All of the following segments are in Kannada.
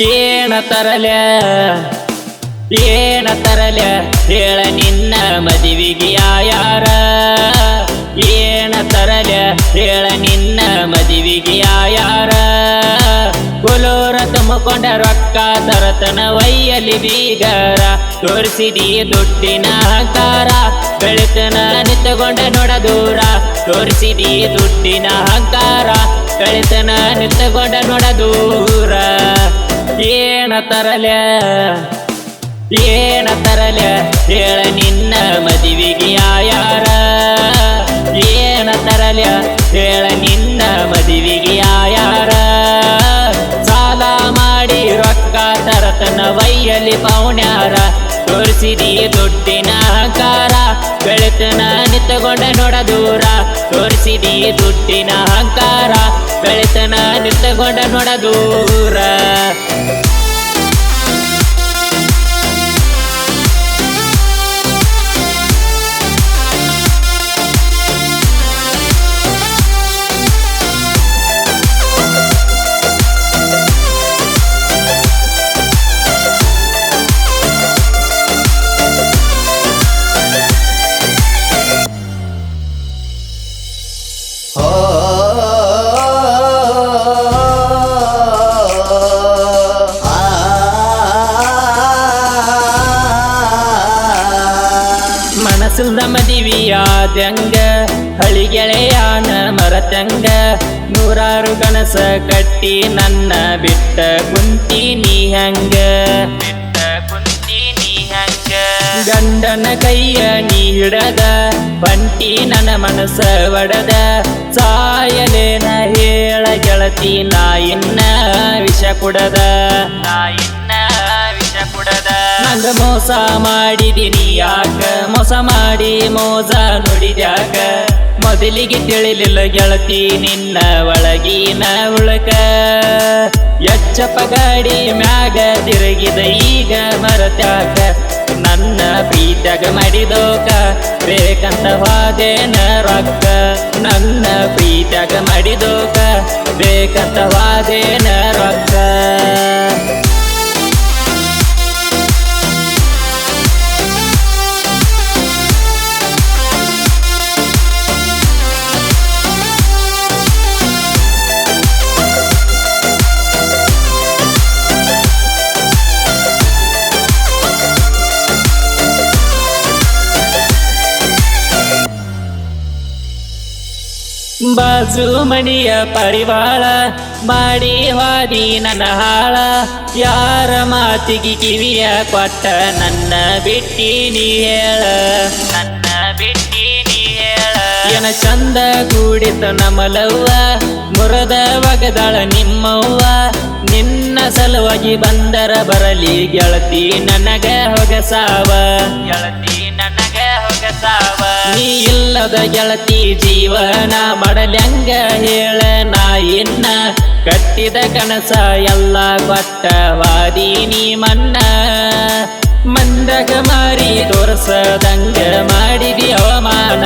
ಏನ ತರಲೆ ಹೇಳ ನಿನ್ನ ಮದುವಿಗೆ ಯಾರ ಏನ ತರಲೆ ಹೇಳ ನಿನ್ನ ಮದುವಿಗೆ ಯಾರ ಕೊಲೋರ ತುಂಬಿಕೊಂಡ ರೊಕ್ಕ ತರತನ ವೈಯಲ್ಲಿ ಬೀಗರ ತೋರಿಸಿದಿ ದುಡ್ಡಿನ ಅಹಂಕಾರ ಬೆಳೆತನ ನಿಂತುಕೊಂಡ ನೋಡ ದೂರ ತೋರಿಸಿದಿ ದುಡ್ಡಿನ ಅಹಂಕಾರ ಬೆಳೆತನ ನಿಂತುಕೊಂಡ ನೋಡ ದೂರ ಏನ ತರಲೆ ಹೇಳ ನಿನ್ನ ಮದುವಿಗೆ ಯಾರ ಏನ ತರಲೆ ಹೇಳ ನಿನ್ನ ಮದುವಿಗೆ ಯಾರ ಸಾಲ ಮಾಡಿ ರೊಕ್ಕ ತರತನ ವೈಯಲ್ಲಿ ಪೌಣ್ಯಾರ ತೋರಿಸಿದಿ ದುಡ್ಡಿನ ಅಹಂಕಾರ ಬೆಳೆತನ ನಿಂತುಕೊಂಡ ನೋಡ ದೂರ ತೋರಿಸಿದಿ ದುಡ್ಡಿನ ಅಹಂಕಾರ ಬೆಳೆತನ ನಿಂತುಕೊಂಡ ನೋಡ ದೂರ ಮನಸ್ಸಿಲ್ದ ಮದುವಿಯಾದಂಗ ಹಳಿಗೆಳೆಯಾನ ಮರತಂಗ ನೂರಾರು ಕನಸ ಕಟ್ಟಿ ನನ್ನ ಬಿಟ್ಟ ಕುಂತೀನಿ ಹಂಗ ಗಂಡನ ಕೈಯ ನೀ ಹಿಡದ ಬಂಟಿ ನನ್ನ ಮನಸ್ಸ ಒಡದ ಸಾಯಲೇನ ಹೇಳ ಗೆಳತಿ ನಾ ಇನ್ನ ವಿಷ ಕುಡದ ನಂಗ ಮೋಸ ಮಾಡಿದಿನಿ ಯಾಕ ಮೋಸ ಮಾಡಿ ಮೋಸ ನುಡಿದ್ಯಾಕ ಮೊದಲಿಗೆ ತಿಳಿಲಿಲ್ಲ ಗೆಳತಿ ನಿನ್ನ ಒಳಗಿನ ಉಳಕ ಎಚ್ಚಪ್ಪ ಗಾಡಿ ಮ್ಯಾಗ ತಿರುಗಿದ ಈಗ ಮರತ್ಯಾಕ ನನ್ನ ಪ್ರೀತ್ಯಾಗ ಮಾಡಿದೋಕ ಬೇಕಂತ ವಾದೇನ ರೊಕ್ಕ ನನ್ನ ಪ್ರೀತ್ಯಾಗ ಮಾಡಿದೋಕ ಬೇಕಂತ ವಾದೇನ ರೊಕ್ಕ ಬಾಜು ಮಣಿಯ ಪರಿವಾಳ ಮಾಡಿ ಹಾದಿ ನನ್ನ ಹಾಳ ಯಾರ ಮಾತಿಗೆ ಕಿವಿಯ ಕೊಟ್ಟ ನನ್ನ ಬಿಟ್ಟಿನಿ ಹೇಳ ಏನ ಚಂದ ಕೂಡಿತ ನಮಲವ್ವ ಮುರದ ಒಗದಾಳ ನಿಮ್ಮವ್ವ ನಿನ್ನ ಸಲುವಾಗಿ ಬಂದರ ಬರಲಿ ಗೆಳತಿ ನನಗ ಹೊಗಸಾವ ನೀ ಇಲ್ಲದ ಗೆಳತಿ ಜೀವನ ಮಾಡಲ್ಯಂಗ ಹೇಳ ನಾ ಇನ್ನ ಕಟ್ಟಿದ ಕನಸ ಎಲ್ಲ ಕೊಟ್ಟ ವಾದಿ ನೀ ಮನ್ನ ಮಂದಗ ಮಾರಿ ತೋರ್ಸದಂಗ ಮಾಡಿದಿ ಅವಮಾನ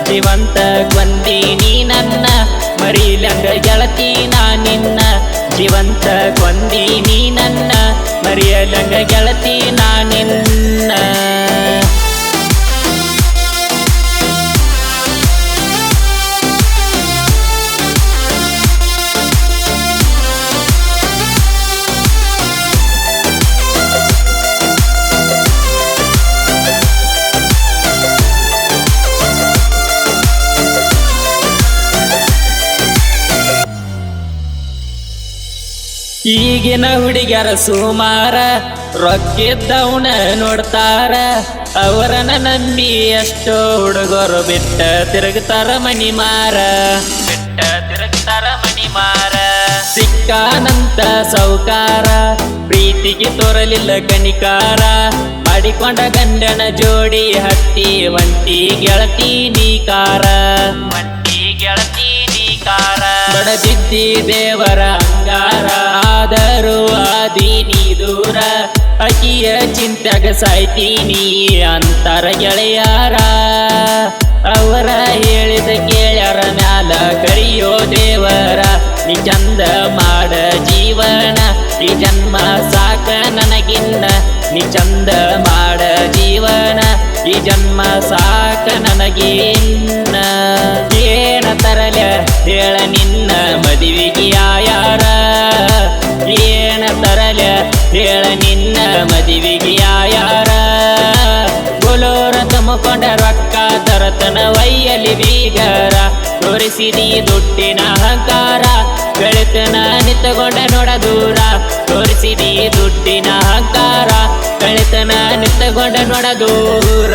ಜೀವಂತ ಕೊಂದೀನಿ ನನ್ನ ಮರಿಲಂಗ ಗೆಳತಿ ನಾ ನಿನ್ನ ಜೀವಂತ ಕೊಂದೀನಿ ನನ್ನ ಮರಿಯಲಂಗ ಗೆಳತಿ ನಾ ನಿನ್ನ ಈಗಿನ ಹುಡುಗ್ಯಾರ ಸುಮಾರ ರೊಕ್ಕಿದ್ದವನ ನೋಡ್ತಾರ ಅವರನ್ನ ನಂಬಿ ಎಷ್ಟೋ ಹುಡುಗರು ಬಿಟ್ಟ ತಿರುಗ್ತಾರ ಮನಿ ಮಾರ ಸಿಕ್ಕಾನಂತ ಸೌಕಾರ ಪ್ರೀತಿಗೆ ತೋರಲಿಲ್ಲ ಕನಿಕಾರ ಮಾಡಿಕೊಂಡ ಗಂಡನ ಜೋಡಿ ಹತ್ತಿ ಒಂಟಿ ಗೆಳತಿ ನೀಕಾರ ಬಡದಿದ್ದಿ ದೇವರ ಅಂಗಾರ ಆದರೂ ಆದೀನಿ ದೂರ ಅಕಿಯ ಚಿಂತ್ಯಾಗ ಸಾಯ್ತೀನಿ ಅಂತಾರ ಗೆಳೆಯಾರ ಅವರ ಹೇಳಿದ ಕೇಳ್ಯಾರ ಮ್ಯಾಲ ಕರಿಯೋ ದೇವರ ನೀ ಚಂದ ಮಾಡ ಜೀವನ ಈ ಜನ್ಮ ನೀ ಚಂದ ಮಾಡ ಜೀವನ ಈ ಜನ್ಮ ಸಾಕ ನನಗೇನ ಏನ ತರಲ ಹೇಳ ನಿನ್ನ ಮದುವೆಗೆ ಯಾರ ಏನ ತರಲ ಹೇಳ ನಿನ್ನ ಮದುವೆಗೆ ಯಾರ ಗೋಲೋರ ತಮ್ಮಕೊಂಡ ರೊಕ್ಕ ತರತನ ವೈಯಲಿ ಬೀಗರ ತೋರಿಸಿದಿ ದುಡ್ಡಿನ ಅಹಂಕಾರ ಬೆಳೆತನ ನಿತ್ತಗೊಂಡ ನೋಡ ದೂರ ತೋರಿಸಿದಿ ದುಡ್ಡಿನ ಅಹಂಕಾರ ಬೆಳೆತನ ನಿತ್ತಗೊಂಡ ನೋಡ ದೂರ